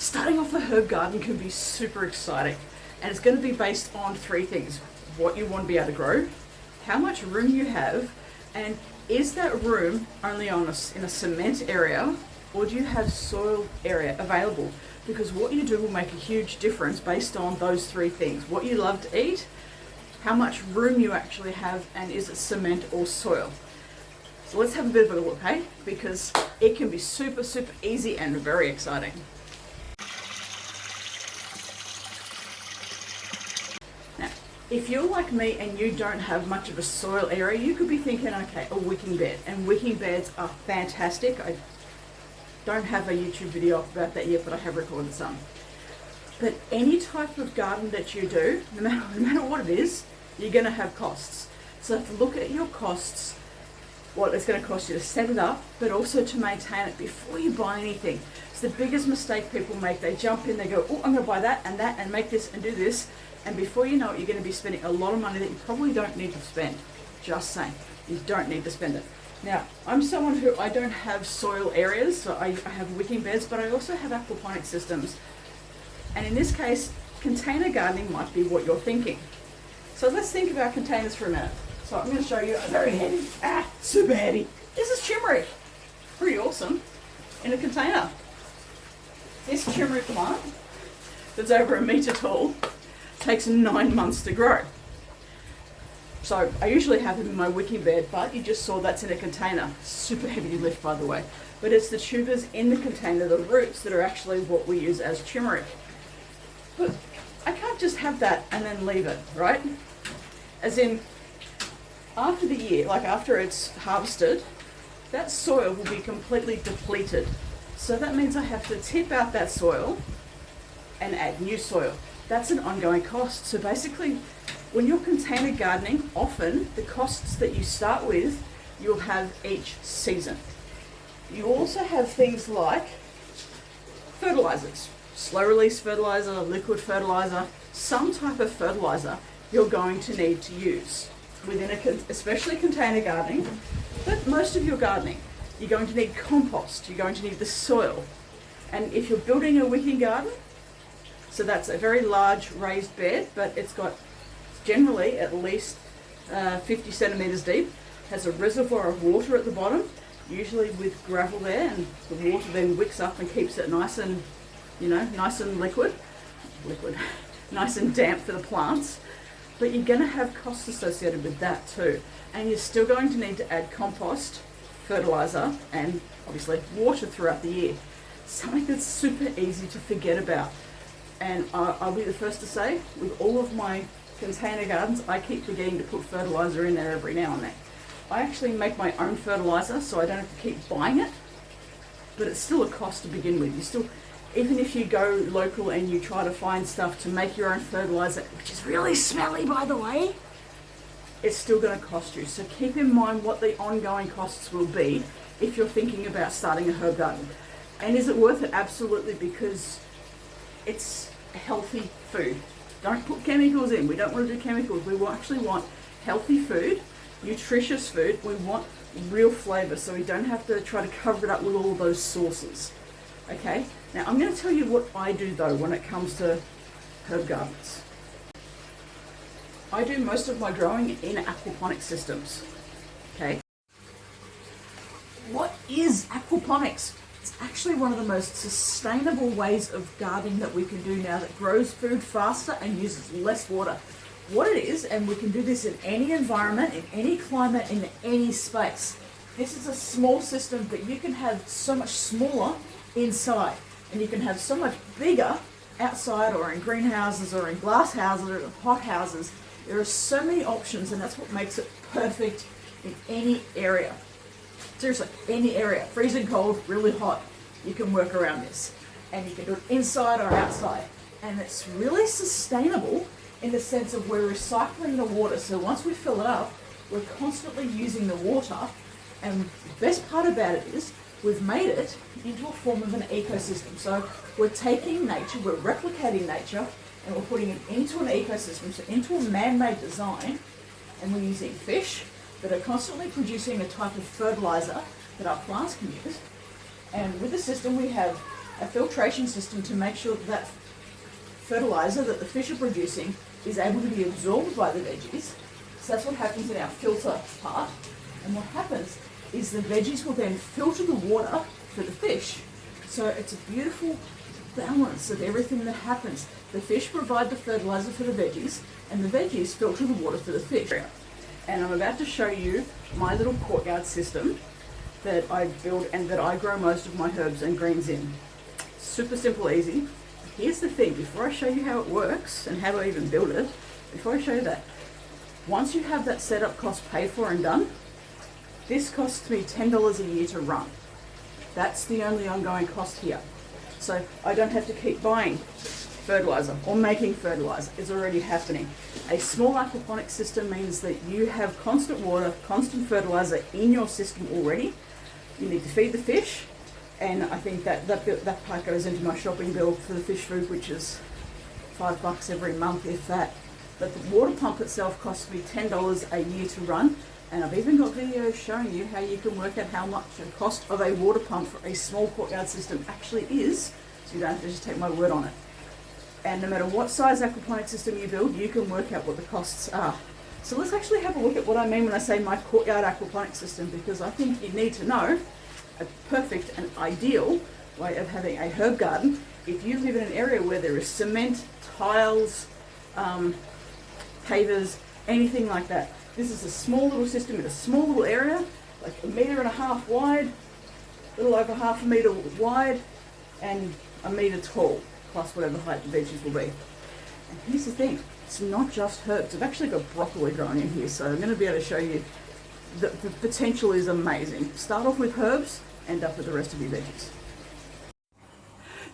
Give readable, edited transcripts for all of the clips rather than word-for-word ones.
Starting off a herb garden can be super exciting, and it's going to be based on three things: what you want to be able to grow, how much room you have, and is that room only in a cement area, or do you have soil area available? Because what you do will make a huge difference based on those three things: what you love to eat, how much room you actually have, and is it cement or soil. So let's have a bit of a look, okay? Because it can be super easy and very exciting. Now, if you're like me and you don't have much of a soil area, you could be thinking, okay, a wicking bed. And wicking beds are fantastic. I don't have a YouTube video about that yet, but I have recorded some. But any type of garden that you do, no matter what it is, you're going to have costs. So if you look at your costs, what it's going to cost you to set it up, but also to maintain it before you buy anything. It's the biggest mistake people make. They jump in, they go, oh, I'm going to buy that, and make this, and do this. And before you know it, you're going to be spending a lot of money that you probably don't need to spend. Just saying, you don't need to spend it. Now, I'm someone who, I don't have soil areas, so I have wicking beds, but I also have aquaponics systems. And in this case, container gardening might be what you're thinking. So let's think about containers for a minute. So I'm going to show you a very handy, super handy. This is turmeric. Pretty awesome. In a container. This turmeric plant, that's over 1 meter tall, takes 9 months to grow. So I usually have them in my wicking bed, but you just saw that's in a container. Super heavy to lift, by the way. But it's the tubers in the container, the roots, that are actually what we use as turmeric. But I can't just have that and then leave it, right? As in, after the year, like after it's harvested, that soil will be completely depleted. So that means I have to tip out that soil and add new soil. That's an ongoing cost. So basically, when you're container gardening, often the costs that you start with, you'll have each season. You also have things like fertilizers, slow release fertilizer, liquid fertilizer, some type of fertilizer you're going to need to use within especially container gardening, but most of your gardening. You're going to need compost, you're going to need the soil. And if you're building a wicking garden, so that's a very large raised bed, but it's got generally at least 50 centimeters deep, has a reservoir of water at the bottom, usually with gravel there, and the water then wicks up and keeps it nice and, nice and liquid, nice and damp for the plants. But you're going to have costs associated with that too. And you're still going to need to add compost, fertilizer, and obviously water throughout the year. Something that's super easy to forget about. And I'll be the first to say, with all of my container gardens, I keep forgetting to put fertilizer in there every now and then. I actually make my own fertilizer, so I don't have to keep buying it, but it's still a cost to begin with. Even if you go local and you try to find stuff to make your own fertilizer, which is really smelly, by the way, it's still going to cost you. So keep in mind what the ongoing costs will be if you're thinking about starting a herb garden. And is it worth it? Absolutely, because it's healthy food. Don't put chemicals in. We don't want to do chemicals. We actually want healthy food, nutritious food. We want real flavor, so we don't have to try to cover it up with all those sauces. Okay? Now I'm going to tell you what I do though when it comes to herb gardens. I do most of my growing in aquaponics systems. Okay? What is aquaponics? It's actually one of the most sustainable ways of gardening that we can do now, that grows food faster and uses less water. What it is, and we can do this in any environment, in any climate, in any space. This is a small system, but you can have so much smaller inside, and you can have so much bigger outside, or in greenhouses, or in glass houses, or in hot houses. There are so many options, and that's what makes it perfect in any area. Seriously, any area. Freezing cold, really hot, you can work around this. And you can do it inside or outside. And it's really sustainable in the sense of we're recycling the water. So once we fill it up, we're constantly using the water. And the best part about it is we've made it into a form of an ecosystem. So we're taking nature, we're replicating nature, and we're putting it into an ecosystem, so into a man-made design. And we're using fish that are constantly producing a type of fertilizer that our plants can use. And with the system we have a filtration system to make sure that fertilizer that the fish are producing is able to be absorbed by the veggies. So that's what happens in our filter part. And what happens is the veggies will then filter the water for the fish. So it's a beautiful balance of everything that happens. The fish provide the fertilizer for the veggies, and the veggies filter the water for the fish. And I'm about to show you my little courtyard system that I build and that I grow most of my herbs and greens in. Super simple, easy. Here's the thing, before I show you how it works and how I even build it, before I show you that, once you have that setup cost paid for and done, this costs me $10 a year to run. That's the only ongoing cost here. So I don't have to keep buying fertilizer or making fertilizer. It's already happening. A small aquaponics system means that you have constant water, constant fertilizer in your system already. You need to feed the fish, and I think that part goes into my shopping bill for the fish food, which is $5 every month, if that. But the water pump itself costs me $10 a year to run, and I've even got videos showing you how you can work out how much the cost of a water pump for a small courtyard system actually is, so you don't have to just take my word on it. And no matter what size aquaponics system you build, you can work out what the costs are. So let's actually have a look at what I mean when I say my courtyard aquaponics system, because I think you need to know a perfect and ideal way of having a herb garden. If you live in an area where there is cement, tiles, pavers, anything like that. This is a small little system in a small little area, like 1.5 meters wide, a little over 1/2 meter wide, and 1 meter tall, plus whatever height the veggies will be. And here's the thing, it's not just herbs. I've actually got broccoli growing in here, so I'm going to be able to show you the potential is amazing. Start off with herbs, end up with the rest of your veggies.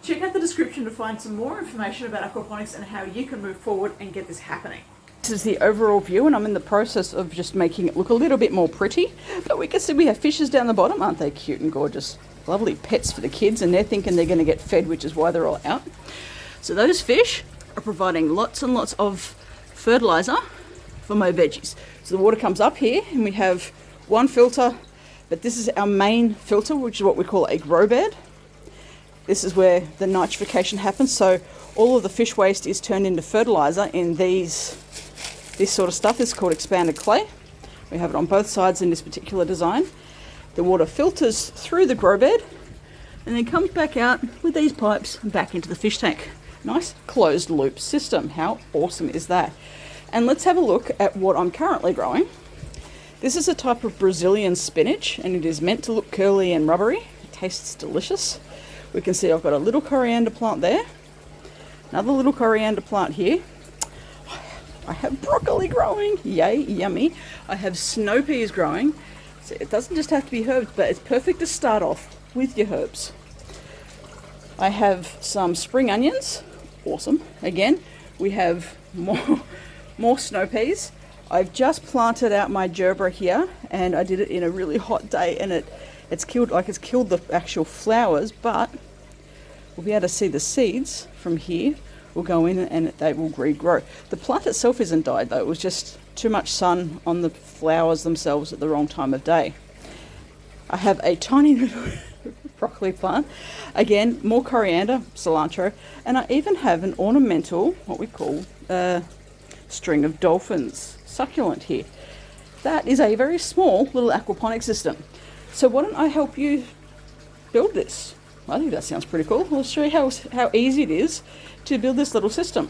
Check out the description to find some more information about aquaponics and how you can move forward and get this happening. This is the overall view, and I'm in the process of just making it look a little bit more pretty. But we can see we have fishes down the bottom. Aren't they cute and gorgeous? Lovely pets for the kids, and they're thinking they're going to get fed, which is why they're all out. So those fish are providing lots and lots of fertilizer for my veggies. So the water comes up here, and we have one filter, but this is our main filter, which is what we call a grow bed. This is where the nitrification happens. So all of the fish waste is turned into fertilizer in this sort of stuff. This is called expanded clay. We have it on both sides in this particular design. The water filters through the grow bed and then comes back out with these pipes and back into the fish tank. Nice closed loop system. How awesome is that? And let's have a look at what I'm currently growing. This is a type of Brazilian spinach, and it is meant to look curly and rubbery. It tastes delicious. We can see I've got a little coriander plant there, another little coriander plant here. I have broccoli growing, yay, yummy. I have snow peas growing. So it doesn't just have to be herbs, but it's perfect to start off with your herbs. I have some spring onions, awesome. Again, we have more snow peas. I've just planted out my gerbera here, and I did it in a really hot day, and it's killed the actual flowers, but we'll be able to see the seeds from here. Will go in and they will regrow. The plant itself isn't died though, it was just too much sun on the flowers themselves at the wrong time of day. I have a tiny little broccoli plant, again more coriander, cilantro, and I even have an ornamental, what we call string of dolphins succulent here. That is a very small little aquaponic system. So why don't I help you build this? I think that sounds pretty cool. I'll show you how easy it is to build this little system.